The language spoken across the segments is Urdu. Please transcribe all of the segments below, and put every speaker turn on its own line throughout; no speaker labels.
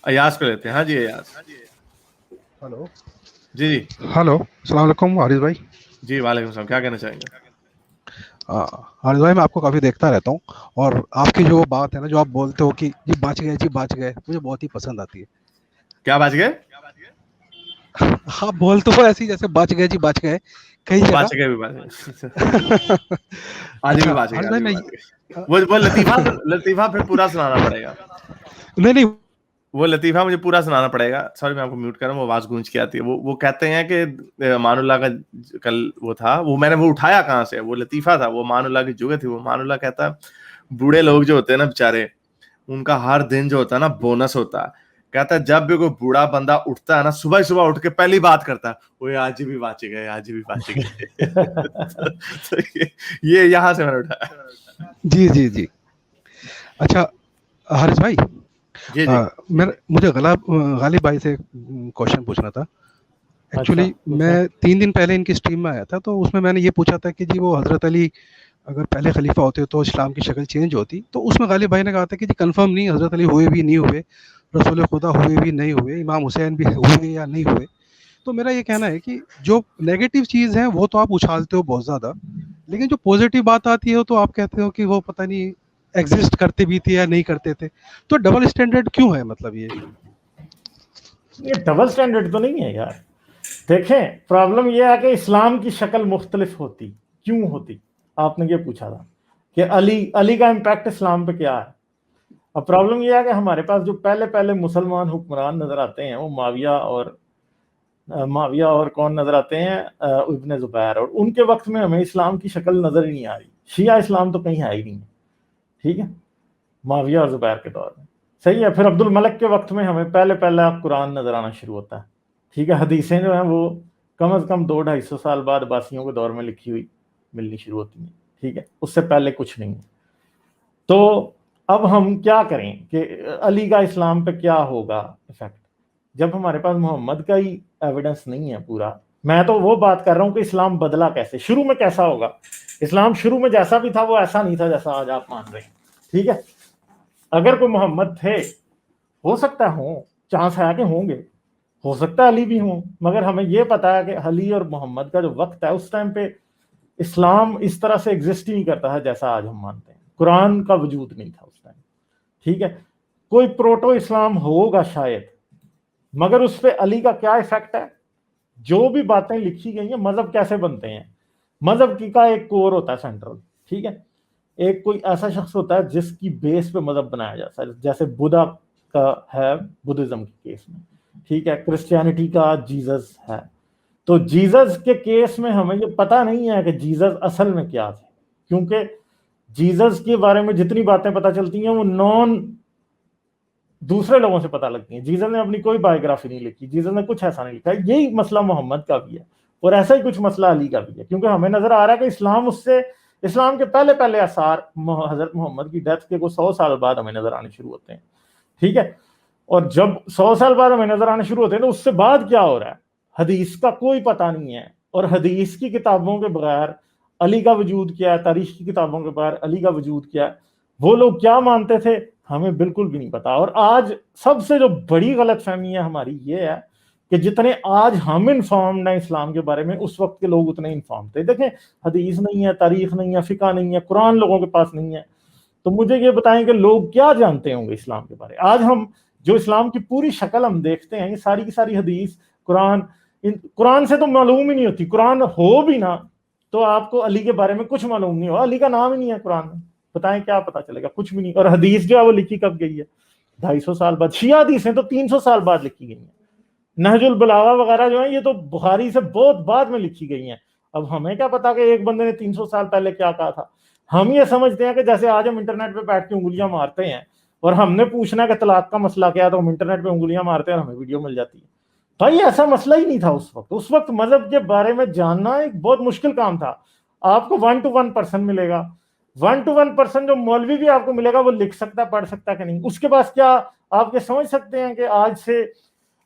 ایاز کو لیتے ہیں. ہاں جی ایاز.
ہلو
جی جی
ہلو السلام علیکم حارث بھائی.
جی وعلیکم السلام. کیا کہنا چاہیں گے؟
حارث بھائی میں آپ کو کافی دیکھتا رہتا ہوں اور آپ کی جو بات ہے نا جو آپ بولتے ہو کہ جی بچ گئے جی بچ گئے مجھے بہت ہی پسند آتی ہے.
کیا بچ گئے؟
آپ بولتے ہو ایسی جیسے بچ گئے جی بچ گئے کئی جگہ.
بچ گئے بھی بچ گئے. آج بھی
اچھا
بچ گئے,
حارث
آج
بھائی
بھی
میں
بچ گئے. وہ لطیفہ پھر پورا سنانا پڑے گا.
نہیں
وہ لطیفہ مجھے پورا سنانا پڑے گا. سوری میں آپ کو میوٹ کر رہا ہوں, وہ آواز گونج کے آتی ہے. وہ کہتے ہیں کہ مان اللہ کا کل وہ تھا, وہ میں نے وہ اٹھایا کہاں سے, وہ لطیفہ تھا, وہ مان اللہ کی جگہ تھی. وہ مان اللہ کہتا ہے بوڑھے لوگ جو ہوتے ہیں نا بےچارے, ان کا ہر دن جو ہوتا ہے نا بونس ہوتا ہے. کہتا ہے جب بھی کوئی بوڑھا بندہ اٹھتا ہے نا صبح صبح اٹھ کے پہلی بات کرتا ہے وہ آج بھی بچ گئے, آج بھی بچ گئے. یہ یہاں سے میں نے اٹھایا.
جی جی جی. اچھا حارث بھائی,
جی جی
مجھے غالب بھائی سے کوشچن پوچھنا تھا.
اچھا
ایکچولی میں 3 دن پہلے ان کی اسٹریم میں آیا تھا, تو اس میں نے یہ پوچھا تھا کہ جی وہ حضرت علی اگر پہلے خلیفہ ہوتے تو اسلام کی شکل چینج ہوتی. تو اس میں غالب بھائی نے کہا تھا کہ جی کنفرم نہیں, حضرت علی ہوئے بھی نہیں ہوئے, رسول خدا ہوئے بھی نہیں ہوئے, امام حسین بھی ہوئے یا نہیں ہوئے. تو میرا یہ کہنا ہے کہ جو نیگیٹو چیز ہے وہ تو آپ اچھالتے ہو بہت زیادہ, لیکن جو پازیٹیو بات آتی ہے تو آپ کہتے ہو کہ وہ پتہ نہیں ایگزسٹ کرتے بھی تھے یا نہیں کرتے تھے. تو ڈبل اسٹینڈرڈ کیوں ہے, مطلب
یہ ڈبل سٹینڈرڈ تو نہیں ہے یار. دیکھیں پرابلم یہ ہے کہ اسلام کی شکل مختلف ہوتی. کیوں ہوتی؟ آپ نے یہ پوچھا تھا کہ علی کا امپیکٹ اسلام پہ کیا ہے. اب پرابلم یہ ہے کہ ہمارے پاس جو پہلے مسلمان حکمران نظر آتے ہیں وہ معاویہ اور کون نظر آتے ہیں, ابن زبیر. اور ان کے وقت میں ہمیں اسلام کی شکل نظر ہی نہیں آ رہی. شیعہ اسلام تو کہیں ہے ہی نہیں. ٹھیک ہے, معاویہ اور زبیر کے دور میں صحیح ہے. پھر عبد الملک کے وقت میں ہمیں پہلے قرآن نظر آنا شروع ہوتا ہے. ٹھیک ہے, حدیثیں جو ہیں وہ کم از کم 200-250 سال بعد عباسیوں کے دور میں لکھی ہوئی ملنی شروع ہوتی ہیں. ٹھیک ہے, اس سے پہلے کچھ نہیں ہے. تو اب ہم کیا کریں کہ علی کا اسلام پہ کیا ہوگا افیکٹ, جب ہمارے پاس محمد کا ہی ایویڈنس نہیں ہے پورا. میں تو وہ بات کر رہا ہوں کہ اسلام بدلا کیسے, شروع میں کیسا ہوگا. اسلام شروع میں جیسا بھی تھا وہ ایسا نہیں تھا جیسا آج آپ مان رہے ہیں. ٹھیک ہے, اگر کوئی محمد تھے, ہو سکتا ہے ہوں, چانس ہے کہ ہوں گے, ہو سکتا ہے علی بھی ہوں, مگر ہمیں یہ پتا ہے کہ علی اور محمد کا جو وقت ہے اس ٹائم پہ اسلام اس طرح سے ایگزسٹ ہی نہیں کرتا ہے جیسا آج ہم مانتے ہیں. قرآن کا وجود نہیں تھا اس ٹائم. ٹھیک ہے, کوئی پروٹو اسلام ہوگا شاید, مگر اس پہ علی کا کیا ایفیکٹ ہے. جو بھی باتیں لکھی گئی ہیں, مذہب کیسے بنتے ہیں, مذہب کا ایک کور ہوتا ہے سینٹرل. ٹھیک ہے, ایک کوئی ایسا شخص ہوتا ہے جس کی بیس پہ مذہب بنایا جاتا ہے, جیسے بدھا کا ہے بدھزم کے کیس میں. ٹھیک ہے, کرسچینٹی کا جیزس ہے. تو جیزس کے کیس میں ہمیں یہ پتہ نہیں ہے کہ جیزس اصل میں کیا تھے, کیونکہ جیزس کے بارے میں جتنی باتیں پتہ چلتی ہیں وہ دوسرے لوگوں سے پتہ لگتی ہیں. جیزس نے اپنی کوئی بایوگرافی نہیں لکھی, جیزس نے کچھ ایسا نہیں لکھا. یہی مسئلہ محمد کا بھی ہے, اور ایسا ہی کچھ مسئلہ علی کا بھی ہے, کیونکہ ہمیں نظر آ رہا ہے کہ اسلام کے پہلے آثار حضرت محمد کی ڈیتھ کے 100 سال بعد ہمیں نظر آنے شروع ہوتے ہیں. ٹھیک ہے, اور جب 100 سال بعد ہمیں نظر آنے شروع ہوتے ہیں تو اس سے بعد کیا ہو رہا ہے حدیث کا کوئی پتہ نہیں ہے. اور حدیث کی کتابوں کے بغیر علی کا وجود کیا ہے, تاریخ کی کتابوں کے بغیر علی کا وجود کیا ہے, وہ لوگ کیا مانتے تھے, ہمیں بالکل بھی نہیں پتا. اور آج سب سے جو بڑی غلط فہمی ہے ہماری یہ ہے کہ جتنے آج ہم انفارمڈ ہیں اسلام کے بارے میں, اس وقت کے لوگ اتنے انفارمڈ تھے. دیکھیں حدیث نہیں ہے, تاریخ نہیں ہے, فقہ نہیں ہے, قرآن لوگوں کے پاس نہیں ہے. تو مجھے یہ بتائیں کہ لوگ کیا جانتے ہوں گے اسلام کے بارے. آج ہم جو اسلام کی پوری شکل ہم دیکھتے ہیں, یہ ساری کی ساری حدیث, قرآن سے تو معلوم ہی نہیں ہوتی. قرآن ہو بھی نہ تو آپ کو علی کے بارے میں کچھ معلوم نہیں ہو, علی کا نام ہی نہیں ہے قرآن میں, بتائیں کیا پتا چلے گا, کچھ بھی نہیں. اور حدیث جو ہے وہ لکھی کب گئی ہے, 250 سال بعد. شیعہ حدیثیں تو 300 سال بعد لکھی گئی ہیں. نہج البلاغہ وغیرہ جو ہیں یہ تو بخاری سے بہت بعد میں لکھی گئی ہیں. اب ہمیں کیا پتا کہ ایک بندے نے 300 سال پہلے کیا کہا تھا. ہم یہ سمجھتے ہیں کہ جیسے آج ہم انٹرنیٹ پہ بیٹھ کے انگلیاں مارتے ہیں اور ہم نے پوچھنا ہے کہ طلاق کا مسئلہ کیا ہے, تو ہم انٹرنیٹ پہ انگلیاں مارتے ہیں اور ہمیں ویڈیو مل جاتی ہے. بھائی ایسا مسئلہ ہی نہیں تھا اس وقت. اس وقت مذہب کے بارے میں جاننا ایک بہت مشکل کام تھا. آپ کو 1 to 1 پرسن ملے گا, 1 to 1 پرسن جو مولوی بھی آپ کو ملے گا وہ لکھ سکتا پڑھ سکتا کہ نہیں. اس کے پاس کیا آپ یہ سمجھ سکتے ہیں کہ آج سے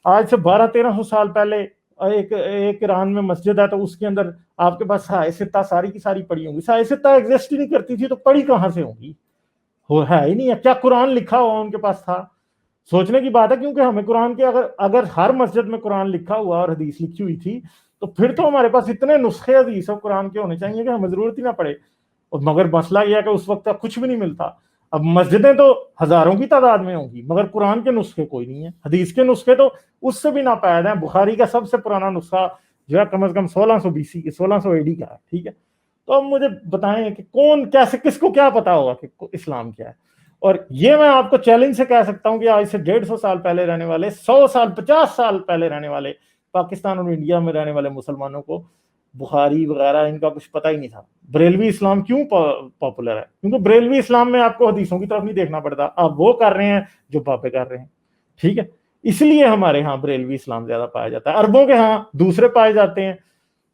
1200-1300 سال پہلے ایک ایران میں مسجد ہے تو اس کے اندر آپ کے پاس سائے ستہ ساری کی ساری پڑھی ہوں گی. سائے ستہ ایگزسٹ ہی نہیں کرتی تھی تو پڑھی کہاں سے ہوں گی, ہے ہی نہیں ہے. کیا قرآن لکھا ہوا ان کے پاس تھا؟ سوچنے کی بات ہے, کیونکہ ہمیں قرآن کے اگر ہر مسجد میں قرآن لکھا ہوا اور حدیث لکھی ہوئی تھی تو پھر تو ہمارے پاس اتنے نسخے حدیث اور قرآن کے ہونے چاہیے کہ ہمیں ضرورت ہی نہ پڑے. اور مگر مسئلہ یہ ہے کہ اس وقت کچھ بھی نہیں ملتا. اب مسجدیں تو ہزاروں کی تعداد میں ہوں گی مگر قرآن کے نسخے کوئی نہیں ہے, حدیث کے نسخے تو اس سے بھی ناپید ہیں. بخاری کا سب سے پرانا نسخہ جو ہے کم از کم 1600 AD کا ہے, ٹھیک ہے. تو اب مجھے بتائیں کہ کون کیسے, کس کو کیا پتا ہوگا کہ اسلام کیا ہے. اور یہ میں آپ کو چیلنج سے کہہ سکتا ہوں کہ آج سے 150 سال پہلے رہنے والے, 100 سال 50 سال پہلے رہنے والے پاکستان اور انڈیا میں رہنے والے مسلمانوں کو بخاری وغیرہ ان کا کچھ پتہ ہی نہیں تھا. بریلوی اسلام کیوں پاپولر ہے؟ کیونکہ بریلوی اسلام میں آپ کو حدیثوں کی طرف نہیں دیکھنا پڑتا, آپ وہ کر رہے ہیں جو بابے کر رہے ہیں, ٹھیک ہے. اس لیے ہمارے ہاں بریلوی اسلام زیادہ پایا جاتا ہے, عربوں کے ہاں دوسرے پائے جاتے ہیں.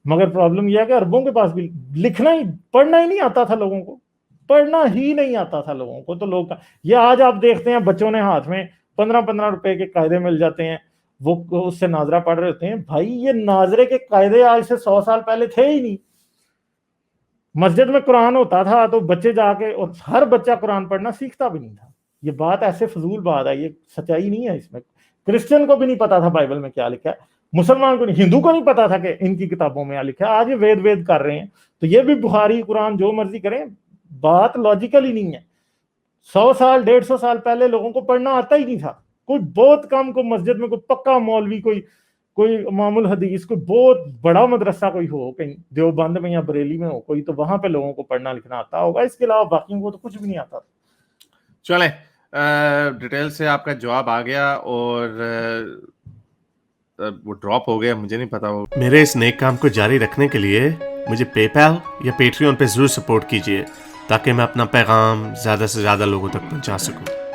مگر پرابلم یہ ہے کہ عربوں کے پاس بھی لکھنا ہی پڑھنا ہی نہیں آتا تھا لوگوں کو, پڑھنا ہی نہیں آتا تھا لوگوں کو. تو لوگ یہ آج آپ دیکھتے ہیں بچوں نے ہاتھ میں 15 روپے کے قاعدے مل جاتے ہیں, وہ اس سے ناظرہ پڑھ رہے ہوتے ہیں. بھائی یہ ناظرے کے قاعدے آج سے 100 سال پہلے تھے ہی نہیں. مسجد میں قرآن ہوتا تھا تو بچے جا کے, اور ہر بچہ قرآن پڑھنا سیکھتا بھی نہیں تھا. یہ بات ایسے فضول بات ہے, یہ سچائی نہیں ہے اس میں. کرسچن کو بھی نہیں پتا تھا بائبل میں کیا لکھا ہے, مسلمان کو نہیں, ہندو کو نہیں پتا تھا کہ ان کی کتابوں میں کیا لکھا ہے. آج یہ وید کر رہے ہیں تو یہ بھی بخاری قرآن جو مرضی کریں, بات لاجیکل ہی نہیں ہے. 100 سال 150 سال پہلے لوگوں کو پڑھنا آتا ہی نہیں تھا. کوئی بہت کم کو مسجد میں کوئی پکا مولوی, کوئی امام الحدیث, کوئی بہت بڑا مدرسہ کوئی ہو کہیں دیوبند میں یا بریلی میں ہو کوئی, تو وہاں پہ لوگوں کو پڑھنا لکھنا آتا ہوگا. اس کے علاوہ باقیوں کو تو کچھ بھی نہیں آتا.
چلیں ڈیٹیل سے آپ کا جواب آ گیا اور وہ ڈراپ ہو گیا, مجھے نہیں پتا. وہ میرے اس نیک کام کو جاری رکھنے کے لیے مجھے پے پیل یا پیٹریون پہ ضرور سپورٹ کیجیے تاکہ میں اپنا پیغام زیادہ سے زیادہ لوگوں تک پہنچا سکوں.